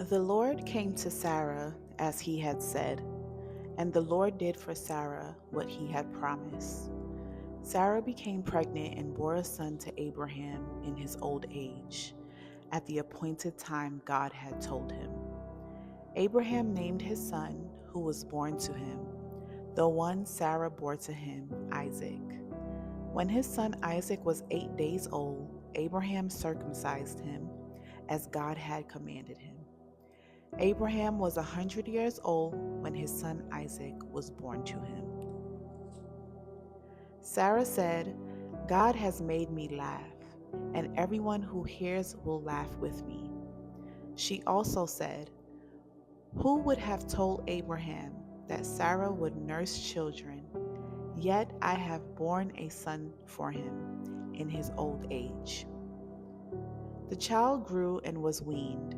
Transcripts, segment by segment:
The Lord came to Sarah as he had said, and the Lord did for Sarah what he had promised. Sarah became pregnant and bore a son to Abraham in his old age, at the appointed time God had told him. Abraham named his son, who was born to him, the one Sarah bore to him, Isaac. When his son Isaac was 8 days old, Abraham circumcised him, as God had commanded him. Abraham was 100 years old when his son Isaac was born to him. Sarah said, God has made me laugh, and everyone who hears will laugh with me. She also said, who would have told Abraham that Sarah would nurse children? Yet I have borne a son for him in his old age. The child grew and was weaned,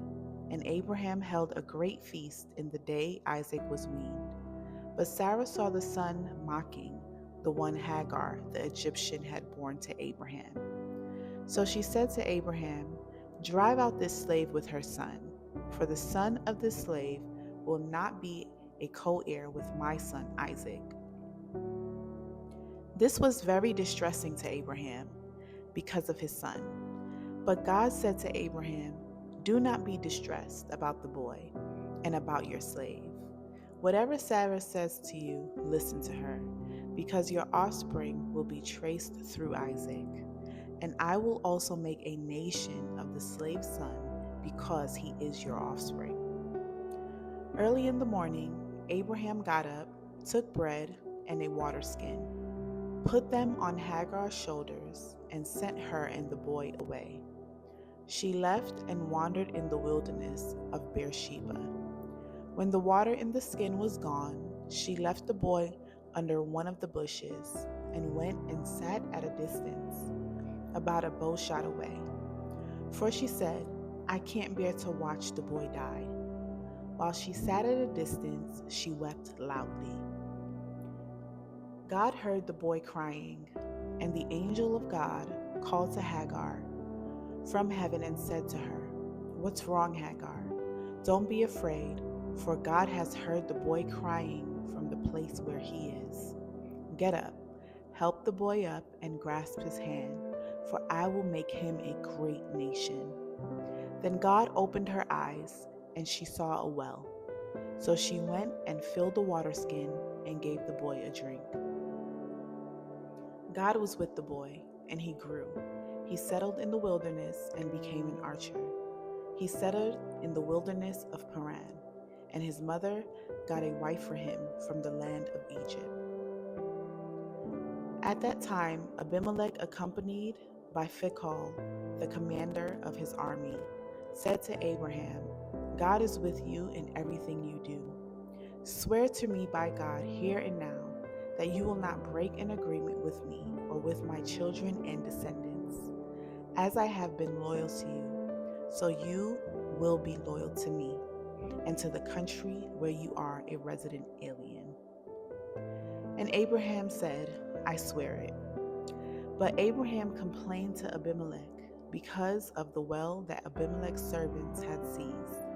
and Abraham held a great feast in the day Isaac was weaned. But Sarah saw the son mocking, the one Hagar the Egyptian had borne to Abraham. So she said to Abraham, drive out this slave with her son, for the son of this slave will not be a co-heir with my son Isaac. This was very distressing to Abraham because of his son. But God said to Abraham, do not be distressed about the boy and about your slave. Whatever Sarah says to you, listen to her, because your offspring will be traced through Isaac. And I will also make a nation of the slave's son, because he is your offspring. Early in the morning, Abraham got up, took bread and a water skin, put them on Hagar's shoulders, and sent her and the boy away. She left and wandered in the wilderness of Beersheba. When the water in the skin was gone, she left the boy under one of the bushes and went and sat at a distance, about a bow shot away. For she said, I can't bear to watch the boy die. While she sat at a distance, she wept loudly. God heard the boy crying, and the angel of God called to Hagar from heaven and said to her, what's wrong, Hagar? Don't be afraid, for God has heard the boy crying from the place where he is. Get up, help the boy up, and grasp his hand, for I will make him a great nation. Then God opened her eyes, and she saw a well. So she went and filled the water skin and gave the boy a drink. God was with the boy, and he grew. He settled in the wilderness and became an archer. He settled in the wilderness of Paran, and his mother got a wife for him from the land of Egypt. At that time, Abimelech, accompanied by Phicol, the commander of his army, said to Abraham, God is with you in everything you do. Swear to me by God here and now that you will not break an agreement with me or with my children and descendants. As I have been loyal to you, so you will be loyal to me and to the country where you are a resident alien. And Abraham said, I swear it. But Abraham complained to Abimelech because of the well that Abimelech's servants had seized.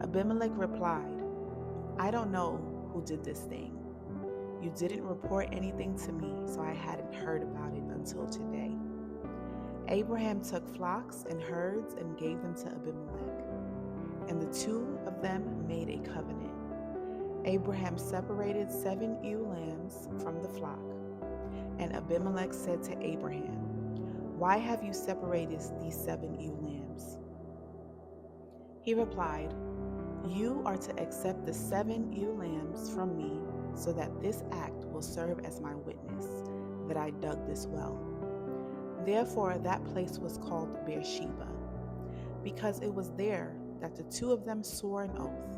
Abimelech replied, I don't know who did this thing. You didn't report anything to me, so I hadn't heard about it until today. Abraham took flocks and herds and gave them to Abimelech, and the two of them made a covenant. Abraham separated 7 ewe lambs from the flock, and Abimelech said to Abraham, why have you separated these 7 ewe lambs? He replied, you are to accept the 7 ewe lambs from me, so that this act will serve as my witness that I dug this well. Therefore that place was called Beersheba, because it was there that the two of them swore an oath.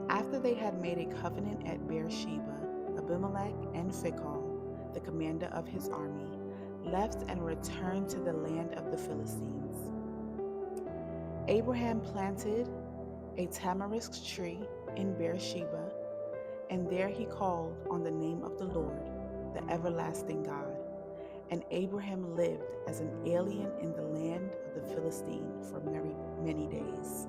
After they had made a covenant at Beersheba, Abimelech and Phicol, the commander of his army, left and returned to the land of the Philistines. Abraham planted a tamarisk tree in Beersheba, and there he called on the name of the Lord, the everlasting God. And Abraham lived as an alien in the land of the Philistine for many days.